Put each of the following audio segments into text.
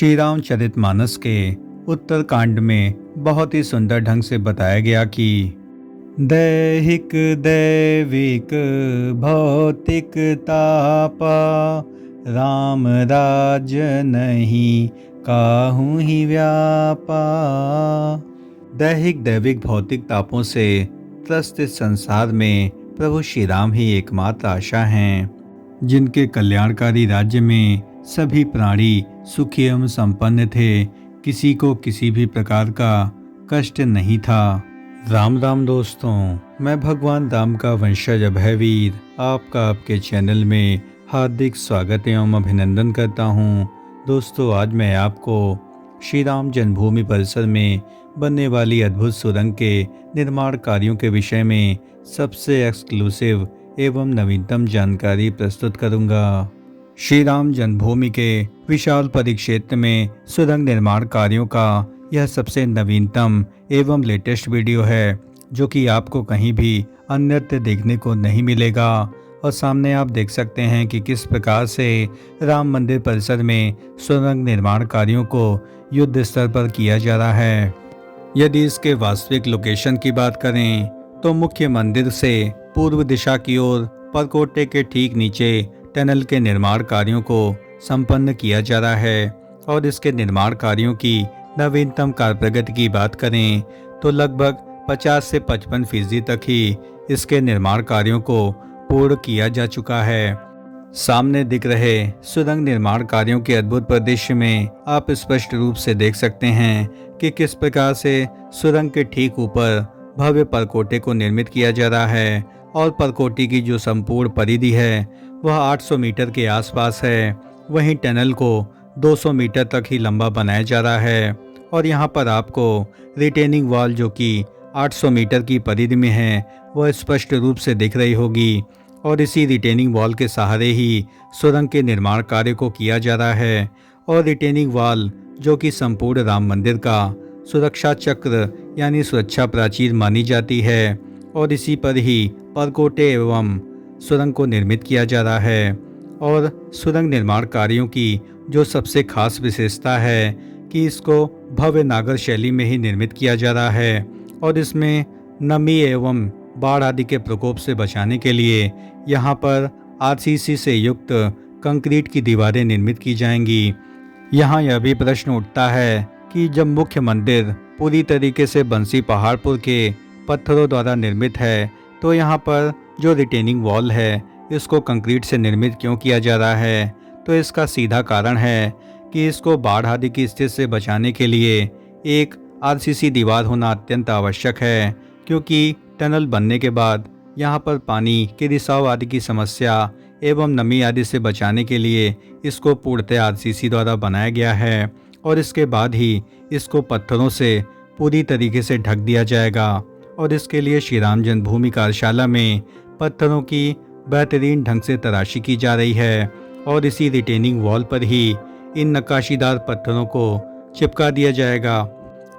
श्री रामचरितमानस के उत्तरकांड में बहुत ही सुंदर ढंग से बताया गया कि दैहिक दैविक भौतिक तापा राम राज्य नहीं काहू ही व्यापा। दैहिक दैविक भौतिक तापों से त्रस्त इस संसार में प्रभु श्री राम ही एकमात्र आशा हैं, जिनके कल्याणकारी राज्य में सभी प्राणी सुखी एवं संपन्न थे, किसी को किसी भी प्रकार का कष्ट नहीं था। राम राम दोस्तों, मैं भगवान राम का वंशज अभयवीर आपका आपके चैनल में हार्दिक स्वागत एवं अभिनंदन करता हूं। दोस्तों, आज मैं आपको श्री राम जन्मभूमि परिसर में बनने वाली अद्भुत सुरंग के निर्माण कार्यों के विषय में सबसे एक्सक्लूसिव एवं नवीनतम जानकारी प्रस्तुत करूंगा। श्री राम जन्मभूमि के विशाल परिक्षेत्र में सुरंग निर्माण कार्यों का यह सबसे नवीनतम एवं लेटेस्ट वीडियो है, जो कि आपको कहीं भी अन्यत्र देखने को नहीं मिलेगा। और सामने आप देख सकते हैं कि किस प्रकार से राम मंदिर परिसर में सुरंग निर्माण कार्यों को युद्ध स्तर पर किया जा रहा है। यदि इसके वास्तविक लोकेशन की बात करें तो मुख्य मंदिर से पूर्व दिशा की ओर परकोटे के ठीक नीचे टनल के निर्माण कार्यों को संपन्न किया जा रहा है। और इसके निर्माण कार्यों की नवीनतम कार्य प्रगति की बात करें तो लगभग 50 से 55% तक ही इसके निर्माण कार्यों को पूर्ण किया जा चुका है। सामने दिख रहे सुरंग निर्माण कार्यों के अद्भुत परिदृश्य में आप स्पष्ट रूप से देख सकते हैं कि किस प्रकार से सुरंग के ठीक ऊपर भव्य परकोटे को निर्मित किया जा रहा है। और परकोटी की जो संपूर्ण परिधि है वह 800 मीटर के आसपास है। वहीं टनल को 200 मीटर तक ही लंबा बनाया जा रहा है। और यहाँ पर आपको रिटेनिंग वॉल जो कि 800 मीटर की परिधि में है वह स्पष्ट रूप से दिख रही होगी। और इसी रिटेनिंग वॉल के सहारे ही सुरंग के निर्माण कार्य को किया जा रहा है। और रिटेनिंग वॉल जो कि संपूर्ण राम मंदिर का सुरक्षा चक्र यानी सुरक्षा प्राचीर मानी जाती है। और इसी पर ही परकोटे एवं सुरंग को निर्मित किया जा रहा है। और सुरंग निर्माण कार्यों की जो सबसे खास विशेषता है कि इसको भव्य नागर शैली में ही निर्मित किया जा रहा है। और इसमें नमी एवं बाढ़ आदि के प्रकोप से बचाने के लिए यहाँ पर आरसीसी से युक्त कंक्रीट की दीवारें निर्मित की जाएंगी। यहाँ यह भी प्रश्न उठता है कि जब मुख्य मंदिर पूरी तरीके से बंसी पहाड़पुर के पत्थरों द्वारा निर्मित है तो यहाँ पर जो रिटेनिंग वॉल है इसको कंक्रीट से निर्मित क्यों किया जा रहा है। तो इसका सीधा कारण है कि इसको बाढ़ आदि की स्थिति से बचाने के लिए एक आरसीसी दीवार होना अत्यंत आवश्यक है, क्योंकि टनल बनने के बाद यहाँ पर पानी के रिसाव आदि की समस्या एवं नमी आदि से बचाने के लिए इसको पूर्णतः आरसीसी द्वारा बनाया गया है। और इसके बाद ही इसको पत्थरों से पूरी तरीके से ढक दिया जाएगा। और इसके लिए श्री राम जन्मभूमि कार्यशाला में पत्थरों की बेहतरीन ढंग से तराशी की जा रही है। और इसी रिटेनिंग वॉल पर ही इन नक्काशीदार पत्थरों को चिपका दिया जाएगा।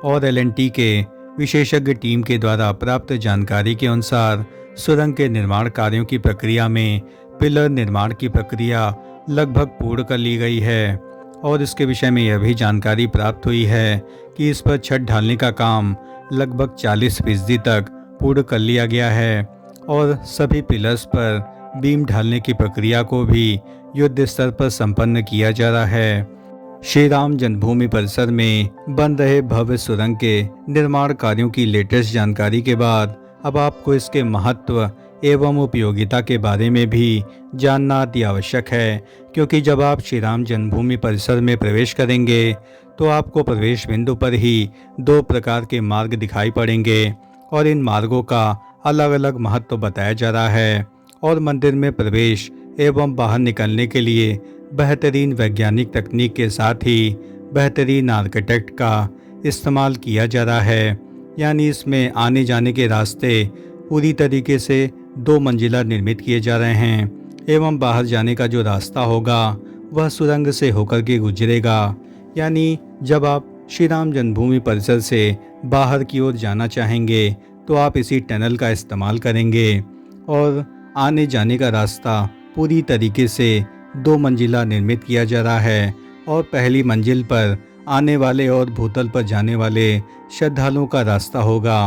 और एलएनटी के विशेषज्ञ टीम के द्वारा प्राप्त जानकारी के अनुसार सुरंग के निर्माण कार्यों की प्रक्रिया में पिलर निर्माण की प्रक्रिया लगभग पूर्ण कर ली गई है। और इसके विषय में यह भी जानकारी प्राप्त हुई है कि इस पर छत ढालने का काम लगभग 40% तक पूर्ण कर लिया गया है। और सभी पिलर्स पर बीम ढालने की प्रक्रिया को भी युद्ध स्तर पर संपन्न किया जा रहा है। श्री राम जन्मभूमि परिसर में बन रहे भव्य सुरंग के निर्माण कार्यों की लेटेस्ट जानकारी के बाद अब आपको इसके महत्व एवं उपयोगिता के बारे में भी जानना अति आवश्यक है, क्योंकि जब आप श्री राम जन्मभूमि परिसर में प्रवेश करेंगे तो आपको प्रवेश बिंदु पर ही 2 प्रकार के मार्ग दिखाई पड़ेंगे। और इन मार्गों का अलग अलग महत्व बताया जा रहा है। और मंदिर में प्रवेश एवं बाहर निकलने के लिए बेहतरीन वैज्ञानिक तकनीक के साथ ही बेहतरीन आर्किटेक्ट का इस्तेमाल किया जा रहा है। यानी इसमें आने जाने के रास्ते पूरी तरीके से 2 मंजिला निर्मित किए जा रहे हैं। एवं बाहर जाने का जो रास्ता होगा वह सुरंग से होकर के गुजरेगा। यानी जब आप श्री राम जन्मभूमि परिसर से बाहर की ओर जाना चाहेंगे तो आप इसी टनल का इस्तेमाल करेंगे। और आने जाने का रास्ता पूरी तरीके से 2 मंजिला निर्मित किया जा रहा है। और पहली मंजिल पर आने वाले और भूतल पर जाने वाले श्रद्धालुओं का रास्ता होगा।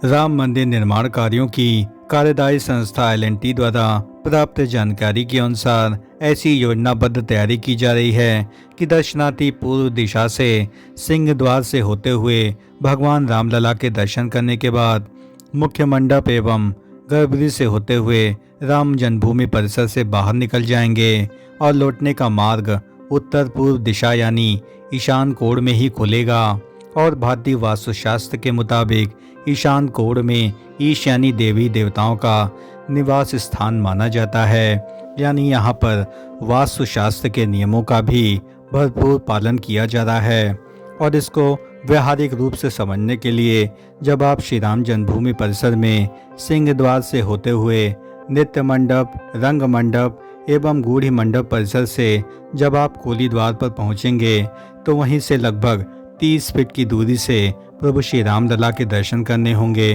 राम मंदिर निर्माण कार्यों की कार्यदायी संस्था LNT द्वारा प्राप्त जानकारी के अनुसार ऐसी योजनाबद्ध तैयारी की जा रही है कि दर्शनार्थी पूर्व दिशा से सिंह द्वार से होते हुए भगवान रामलला के दर्शन करने के बाद मुख्य मंडप एवं गर्भगृह से होते हुए राम जन्मभूमि परिसर से बाहर निकल जाएंगे और लौटने का मार्ग उत्तर पूर्व दिशा यानी ईशान कोण में ही खुलेगा। और भारतीय वास्तुशास्त्र के मुताबिक ईशान कोण में ईश यानी देवी देवताओं का निवास स्थान माना जाता है, यानी यहाँ पर वास्तुशास्त्र के नियमों का भी भरपूर पालन किया जा रहा है। और इसको व्यावहारिक रूप से समझने के लिए जब आप श्री राम जन्मभूमि परिसर में सिंह द्वार से होते हुए नृत्य मंडप, रंग मंडप एवं गूढ़ी मंडप परिसर से जब आप कोली द्वार पर पहुंचेंगे तो वहीं से लगभग 30 फीट की दूरी से प्रभु श्री रामलला के दर्शन करने होंगे,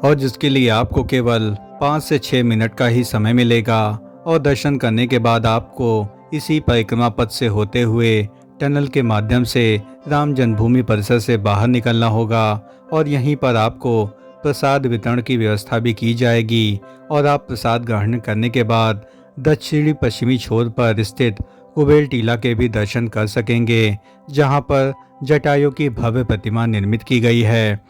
और जिसके लिए आपको केवल 5 से 6 मिनट का ही समय मिलेगा। और दर्शन करने के बाद आपको इसी परिक्रमा पथ से होते हुए टनल के माध्यम से राम जन्मभूमि परिसर से बाहर निकलना होगा। और यहीं पर आपको प्रसाद वितरण की व्यवस्था भी की जाएगी और आप प्रसाद ग्रहण करने के बाद दक्षिणी पश्चिमी छोर पर स्थित कुबेर टीला के भी दर्शन कर सकेंगे, जहां पर जटायु की भव्य प्रतिमा निर्मित की गई है।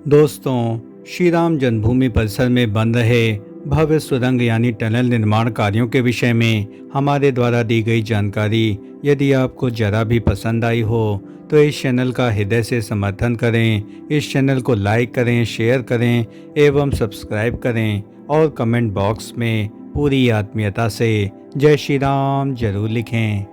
दोस्तों, श्री राम जन्मभूमि परिसर में बन रहे भव्य सुरंग यानी टनल निर्माण कार्यों के विषय में हमारे द्वारा दी गई जानकारी यदि आपको जरा भी पसंद आई हो तो इस चैनल का हृदय से समर्थन करें, इस चैनल को लाइक करें, शेयर करें एवं सब्सक्राइब करें और कमेंट बॉक्स में पूरी आत्मीयता से जय श्री राम जरूर लिखें।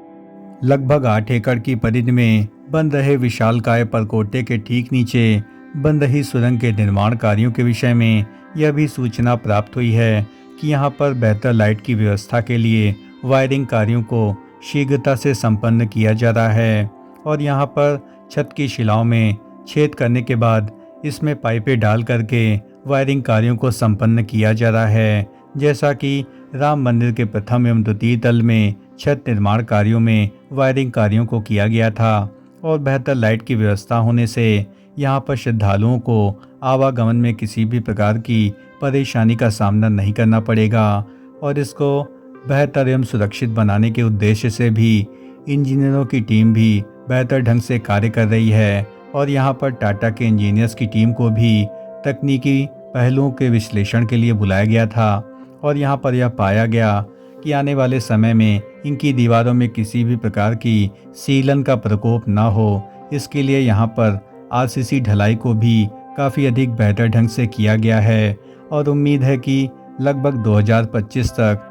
लगभग 8 एकड़ की परिधि में बन रहे विशालकाय परकोटे के ठीक नीचे बन रही सुरंग के निर्माण कार्यों के विषय में यह भी सूचना प्राप्त हुई है कि यहाँ पर बेहतर लाइट की व्यवस्था के लिए वायरिंग कार्यों को शीघ्रता से संपन्न किया जा रहा है। और यहाँ पर छत की शिलाओं में छेद करने के बाद इसमें पाइपें डाल करके वायरिंग कार्यों को संपन्न किया जा रहा है, जैसा कि राम मंदिर के प्रथम एवं द्वितीय तल में छत निर्माण कार्यों में वायरिंग कार्यों को किया गया था। और बेहतर लाइट की व्यवस्था होने से यहाँ पर श्रद्धालुओं को आवागमन में किसी भी प्रकार की परेशानी का सामना नहीं करना पड़ेगा। और इसको बेहतर एवं सुरक्षित बनाने के उद्देश्य से भी इंजीनियरों की टीम भी बेहतर ढंग से कार्य कर रही है। और यहाँ पर टाटा के इंजीनियर्स की टीम को भी तकनीकी पहलुओं के विश्लेषण के लिए बुलाया गया था। और यहाँ पर यह पाया गया कि आने वाले समय में इनकी दीवारों में किसी भी प्रकार की सीलन का प्रकोप ना हो, इसके लिए यहाँ पर RCC ढलाई को भी काफ़ी अधिक बेहतर ढंग से किया गया है। और उम्मीद है कि लगभग 2025 तक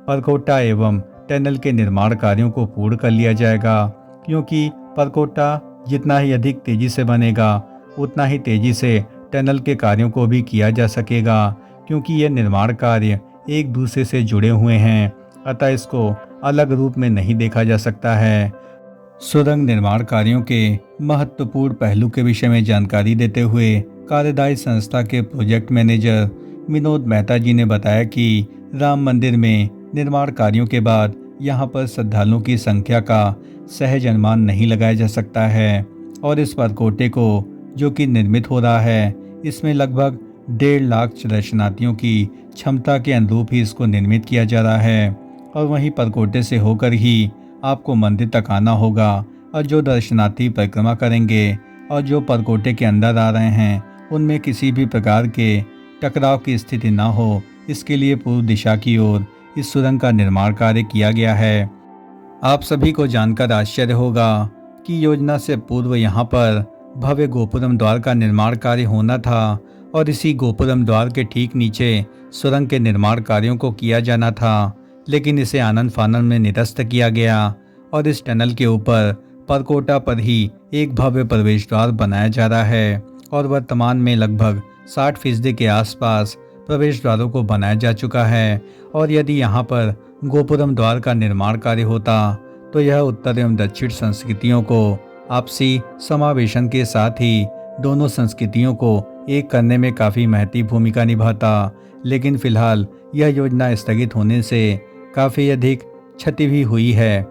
परकोटा एवं टनल के निर्माण कार्यों को पूर्ण कर लिया जाएगा, क्योंकि परकोटा जितना ही अधिक तेज़ी से बनेगा उतना ही तेज़ी से टनल के कार्यों को भी किया जा सकेगा, क्योंकि ये निर्माण कार्य एक दूसरे से जुड़े हुए हैं, अतः इसको अलग रूप में नहीं देखा जा सकता है। सुरंग निर्माण कार्यों के महत्वपूर्ण पहलू के विषय में जानकारी देते हुए कार्यदायी संस्था के प्रोजेक्ट मैनेजर विनोद मेहता जी ने बताया कि राम मंदिर में निर्माण कार्यों के बाद यहाँ पर श्रद्धालुओं की संख्या का सहज अनुमान नहीं लगाया जा सकता है। और इस परकोटे को जो कि निर्मित हो रहा है, इसमें लगभग 1.5 लाख दर्शनार्थियों की क्षमता के अनुरूप ही इसको निर्मित किया जा रहा है। और वहीं परकोटे से होकर ही आपको मंदिर तक आना होगा। और जो दर्शनार्थी परिक्रमा करेंगे और जो परकोटे के अंदर आ रहे हैं, उनमें किसी भी प्रकार के टकराव की स्थिति ना हो, इसके लिए पूर्व दिशा की ओर इस सुरंग का निर्माण कार्य किया गया है। आप सभी को जानकर आश्चर्य होगा कि योजना से पूर्व यहाँ पर भव्य गोपुरम द्वार का निर्माण कार्य होना था और इसी गोपुरम द्वार के ठीक नीचे सुरंग के निर्माण कार्यों को किया जाना था, लेकिन इसे आनन फानन में निरस्त किया गया और इस टनल के ऊपर परकोटा पर ही एक भव्य प्रवेश द्वार बनाया जा रहा है। और वर्तमान में लगभग 60% के आसपास प्रवेश द्वारों को बनाया जा चुका है। और यदि यहाँ पर गोपुरम द्वार का निर्माण कार्य होता तो यह उत्तर एवं दक्षिण संस्कृतियों को आपसी समावेशन के साथ ही दोनों संस्कृतियों को एक करने में काफ़ी महत्वपूर्ण भूमिका निभाता, लेकिन फिलहाल यह योजना स्थगित होने से काफ़ी अधिक क्षति भी हुई है,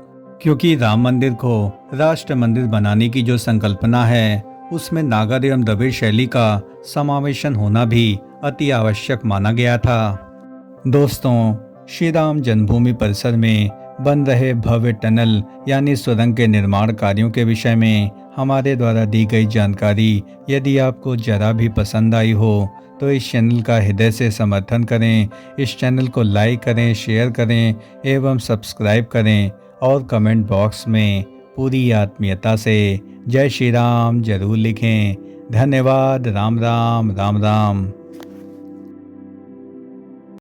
क्योंकि राम मंदिर को राष्ट्र मंदिर बनाने की जो संकल्पना है उसमें नागर एवं द्रविड़ शैली का समावेशन होना भी अति आवश्यक माना गया था। दोस्तों, श्री राम जन्मभूमि परिसर में बन रहे भव्य टनल यानी सुरंग के निर्माण कार्यों के विषय में हमारे द्वारा दी गई जानकारी यदि आपको जरा भी पसंद आई हो तो इस चैनल का हृदय से समर्थन करें। इस चैनल को लाइक करें, शेयर करें एवं सब्सक्राइब करें और कमेंट बॉक्स में पूरी आत्मीयता से जय श्री राम जरूर लिखें। धन्यवाद। राम राम राम राम।